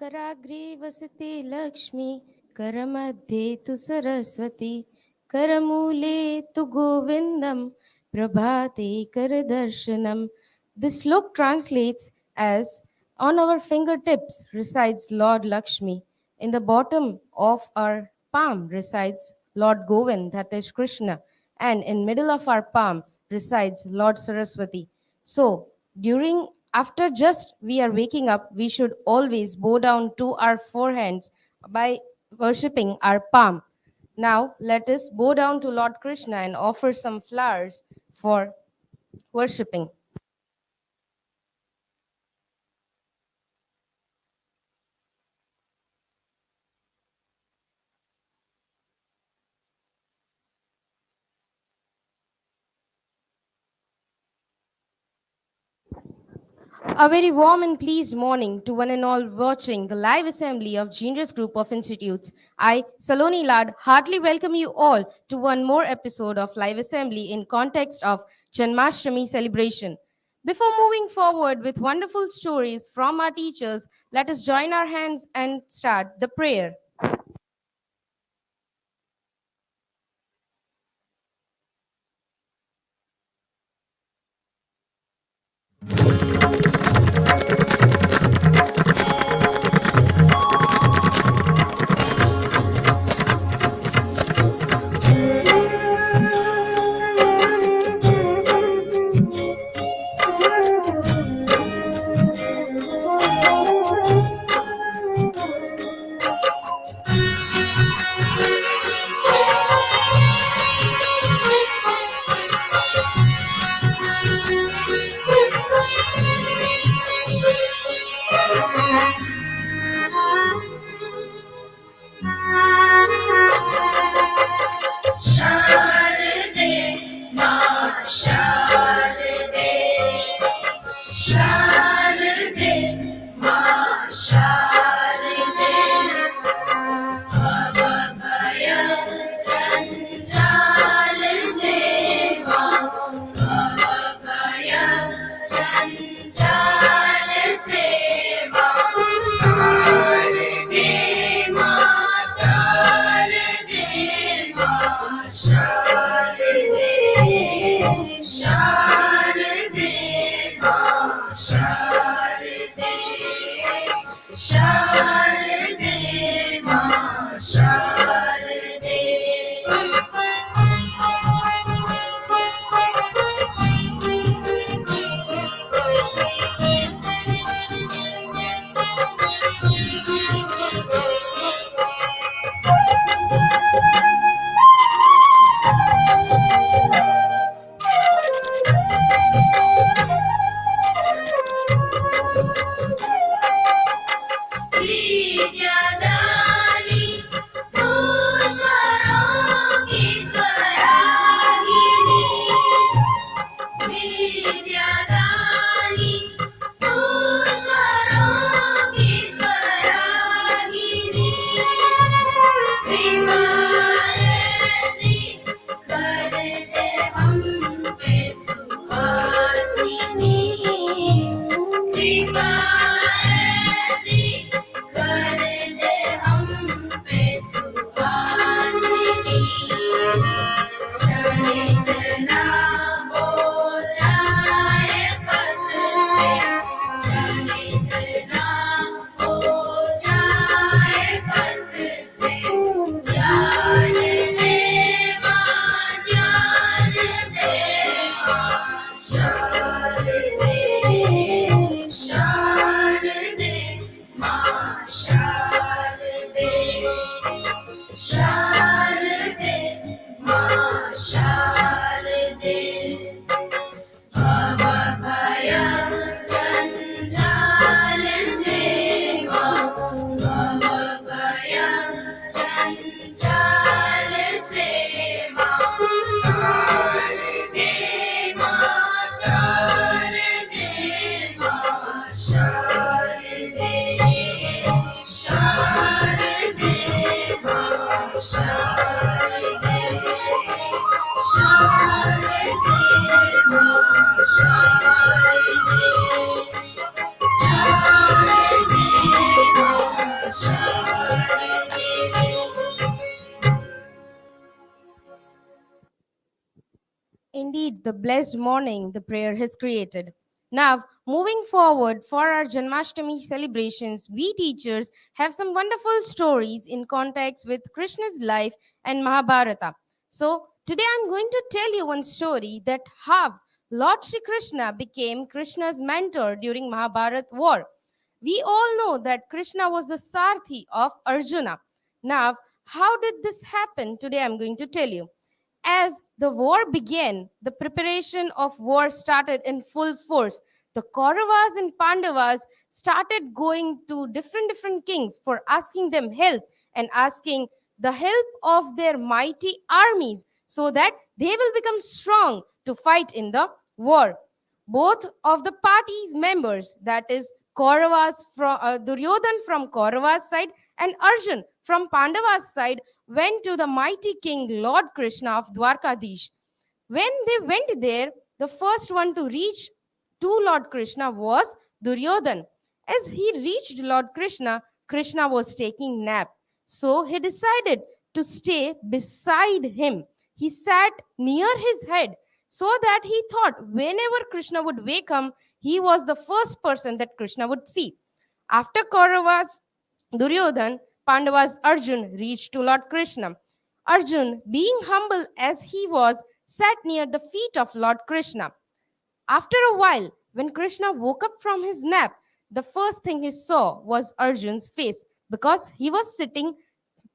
कराग्रे वसते लक्ष्मी करमध्ये तु सरस्वती करमूले तु गोविन्दं प्रभाते करदर्शनम्. This slok translates as on our fingertips resides Lord Lakshmi. In the bottom of our palm resides Lord Govind, that is Krishna, and in middle of our palm resides Lord Saraswati. So during after just we are waking up, we should always bow down to our foreheads by worshipping our palm. Now let us bow down to Lord Krishna and offer some flowers for worshipping. A very warm and pleased morning to one and all watching the live assembly of Genius Group of Institutes. I, Saloni Lad, heartily welcome you all to one more episode of Live Assembly in context of Janmashtami celebration. Before moving forward with wonderful stories from our teachers, let us join our hands and start the prayer. Sharade, Ma Sharade, Sharade, Ma Sharade, Bhavaya Chanchal Seva, Bhavaya Chanchal Seva. indeed the blessed morning the prayer has created. Now, moving forward for our Janmashtami celebrations, we teachers have some wonderful stories in context with Krishna's life and Mahabharata. So, today I'm going to tell you one story that how Lord Shri Krishna became Krishna's mentor during Mahabharat war. We all know that Krishna was the Sarthi of Arjuna. Now, how did this happen? Today I'm going to tell you. As the war began, the preparation of war started in full force. The Kauravas and Pandavas started going to different kings for asking them help and asking the help of their mighty armies so that they will become strong to fight in the war. Both of the parties members, that is Kauravas from Duryodhan from Kauravas side and Arjun from Pandavas side, went to the mighty king Lord Krishna of Dwarkadish. When they went there, the first one to reach to Lord Krishna was Duryodhan. As he reached Lord Krishna, Krishna was taking nap. So he decided to stay beside him. He sat near his head so that he thought whenever Krishna would wake him, he was the first person that Krishna would see. After Kauravas, Duryodhan, Pandavas, Arjun reached to Lord Krishna. Arjun, being humble as he was, sat near the feet of Lord Krishna. After a while, when Krishna woke up from his nap, the first thing he saw was Arjun's face because he was sitting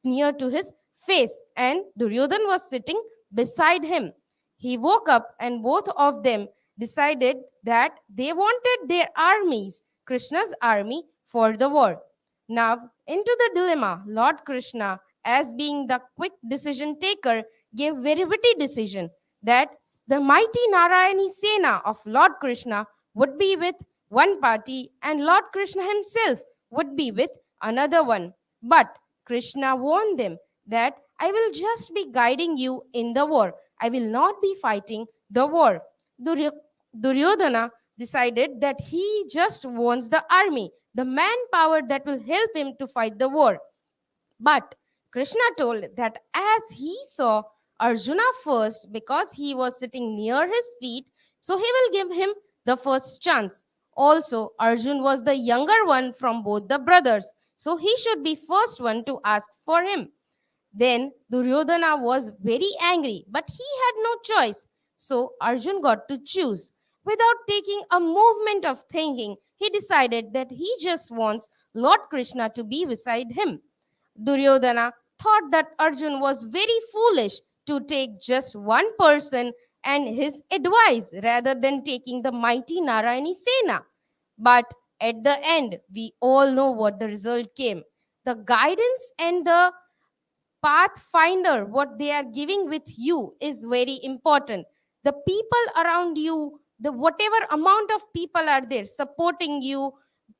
near to his face and Duryodhan was sitting beside him. He woke up and both of them decided that they wanted their armies, Krishna's army, for the war. Now, into the dilemma, Lord Krishna, as being the quick decision taker, gave very witty decision that the mighty Narayani Sena of Lord Krishna would be with one party and Lord Krishna himself would be with another one. But Krishna warned them that I will just be guiding you in the war. I will not be fighting the war. Duryodhana decided that he just wants the army, the manpower that will help him to fight the war. But Krishna told that as he saw Arjuna first, because he was sitting near his feet, so he will give him the first chance. Also, Arjun was the younger one from both the brothers, so he should be first one to ask for him. Then Duryodhana was very angry, but he had no choice. So Arjun got to choose. Without taking a movement of thinking, he decided that he just wants Lord Krishna to be beside him. Duryodhana thought that Arjun was very foolish to take just one person and his advice rather than taking the mighty Narayani Sena. But at the end, we all know what the result came. The guidance and the pathfinder what they are giving with you is very important. The people around you, the whatever amount of people are there supporting you,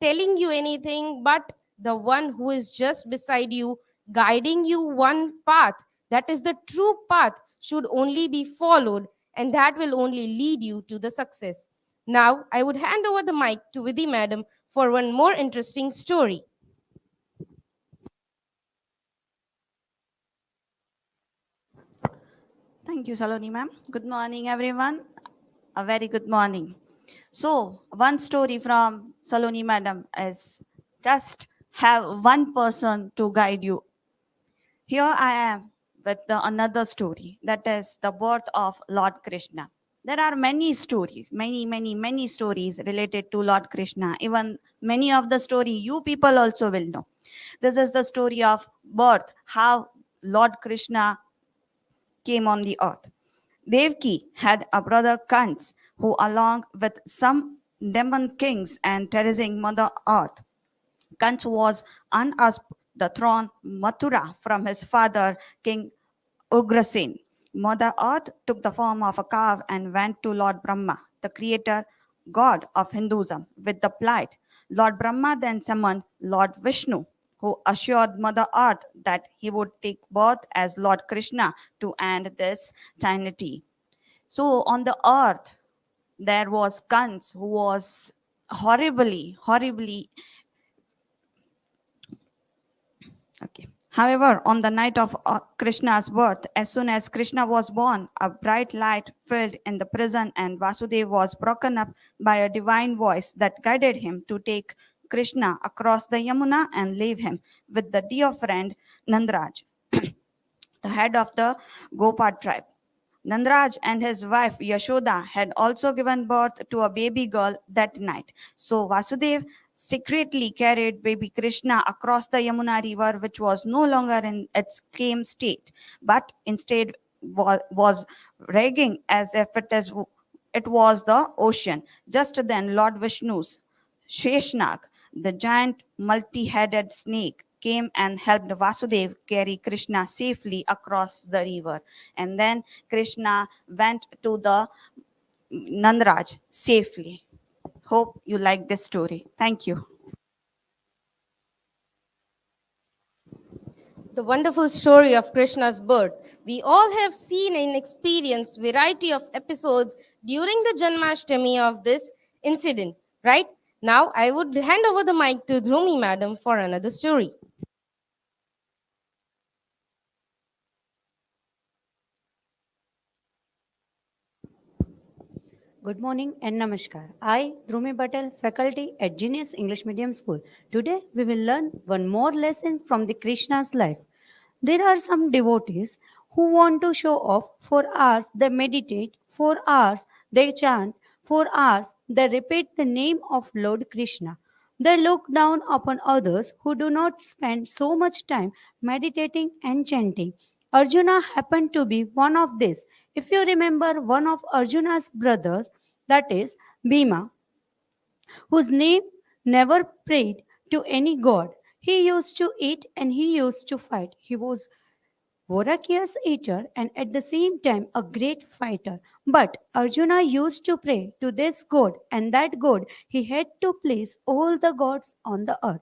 telling you anything, but the one who is just beside you guiding you one path, that is the true path, should only be followed, and that will only lead you to the success. Now I would hand over the mic to Vidhi madam for one more interesting story. Thank you, Saloni ma'am. Good morning, everyone. A very good morning. So, one story from Saloni madam is just have one person to guide you. Here I am with another story, that is the birth of Lord Krishna. There are many stories, many stories related to Lord Krishna. Even many of the story you people also will know. This is the story of birth, how Lord Krishna came on the earth. Devki had a brother Kans, who, along with some demon kings and terrorizing Mother Earth, Kans was usurped the throne Mathura from his father, King Ugrasen. Mother Earth took the form of a cow and went to Lord Brahma, the creator god of Hinduism, with the plight. Lord Brahma then summoned Lord Vishnu, who assured Mother Earth that he would take birth as Lord Krishna to end this tyranny. So on the earth, there was Kans who was horribly, okay. However, on the night of Krishna's birth, as soon as Krishna was born, a bright light filled in the prison, and Vasudeva was broken up by a divine voice that guided him to take Krishna across the Yamuna and leave him with the dear friend Nandraj, the head of the Gopad tribe. Nandraj and his wife Yashoda had also given birth to a baby girl that night. So Vasudev secretly carried baby Krishna across the Yamuna river, which was no longer in its calm state, but instead was raging as if it was the ocean. Just then, Lord Vishnu's Sheshnag, the giant multi-headed snake, came and helped Vasudev carry Krishna safely across the river. And then Krishna went to the Nandraj safely. Hope you like this story. Thank you. The wonderful story of Krishna's birth. We all have seen and experienced variety of episodes during the Janmashtami of this incident, right? Now I would hand over the mic to Dhrumi madam for another story. Good morning and namaskar. I, Drumi Patel, faculty at Genius English Medium School. Today we will learn one more lesson from the Krishna's life. There are some devotees who want to show off. For hours they meditate, for hours they chant, for hours they repeat the name of Lord Krishna. They look down upon others who do not spend so much time meditating and chanting. Arjuna happened to be one of these. If you remember one of Arjuna's brothers, that is Bhima, whose name never prayed to any god. He used to eat and he used to fight. He was voracious eater and at the same time a great fighter. But Arjuna used to pray to this god, and that god he had to please all the gods on the earth.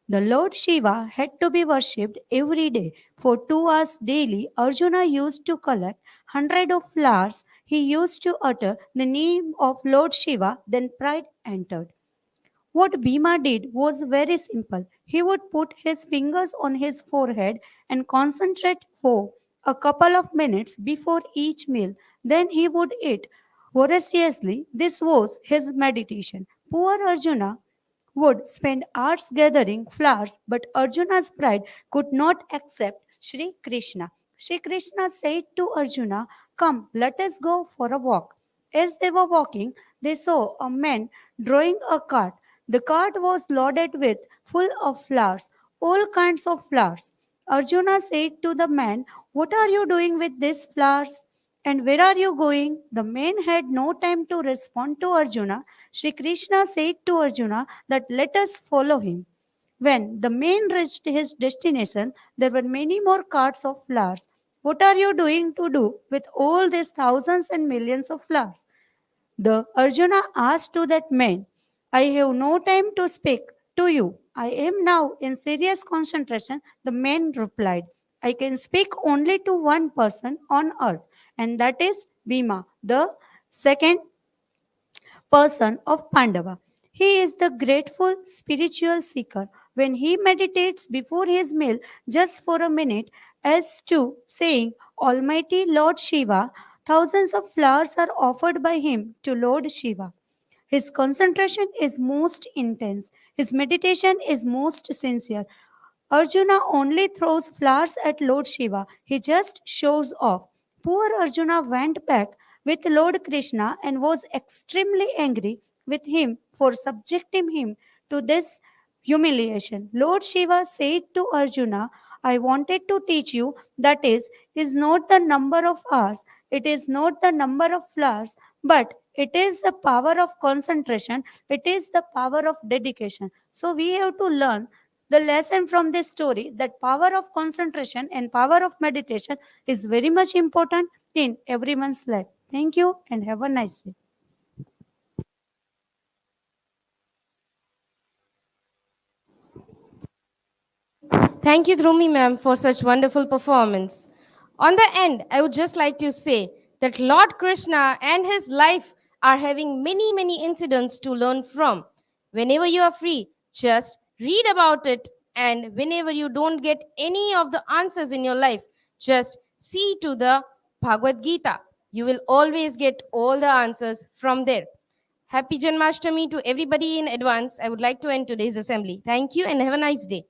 The Lord Shiva had to be worshipped every day. For 2 hours daily, Arjuna used to collect hundred of flowers. He used to utter the name of Lord Shiva, then pride entered. What Bhima did was very simple. He would put his fingers on his forehead and concentrate for a couple of minutes before each meal. Then he would eat voraciously. This was his meditation. Poor Arjuna would spend hours gathering flowers, but Arjuna's pride could not accept Sri Krishna. Sri Krishna said to Arjuna, "Come, let us go for a walk." As they were walking, they saw a man drawing a cart. The cart was loaded with full of flowers, all kinds of flowers. Arjuna said to the man, "What are you doing with these flowers? And where are you going?" The man had no time to respond to Arjuna. Shri Krishna said to Arjuna that let us follow him. When the man reached his destination, there were many more carts of flowers. "What are you doing to do with all these thousands and millions of flowers?" The Arjuna asked to that man, "I have no time to speak to you. I am now in serious concentration." The man replied, "I can speak only to one person on earth, and that is Bhima, the second person of Pandava. He is the grateful spiritual seeker. When he meditates before his meal just for a minute, as to saying, Almighty Lord Shiva, thousands of flowers are offered by him to Lord Shiva. His concentration is most intense. His meditation is most sincere. Arjuna only throws flowers at Lord Shiva. He just shows off. Poor Arjuna went back with Lord Krishna and was extremely angry with him for subjecting him to this humiliation. Lord Shiva said to Arjuna, "I wanted to teach you that is not the number of hours, it is not the number of flowers, but it is the power of concentration, it is the power of dedication." So we have to learn the lesson from this story that power of concentration and power of meditation is very much important in everyone's life. Thank you and have a nice day. Thank you, Dhrumi ma'am, for such wonderful performance. On the end, I would just like to say that Lord Krishna and his life are having many, many incidents to learn from. Whenever you are free, just read about it And whenever you don't get any of the answers in your life, just see to the Bhagavad Gita. You will always get all the answers from there. Happy Janmashtami to everybody in advance. I would like to end today's assembly. Thank you and have a nice day.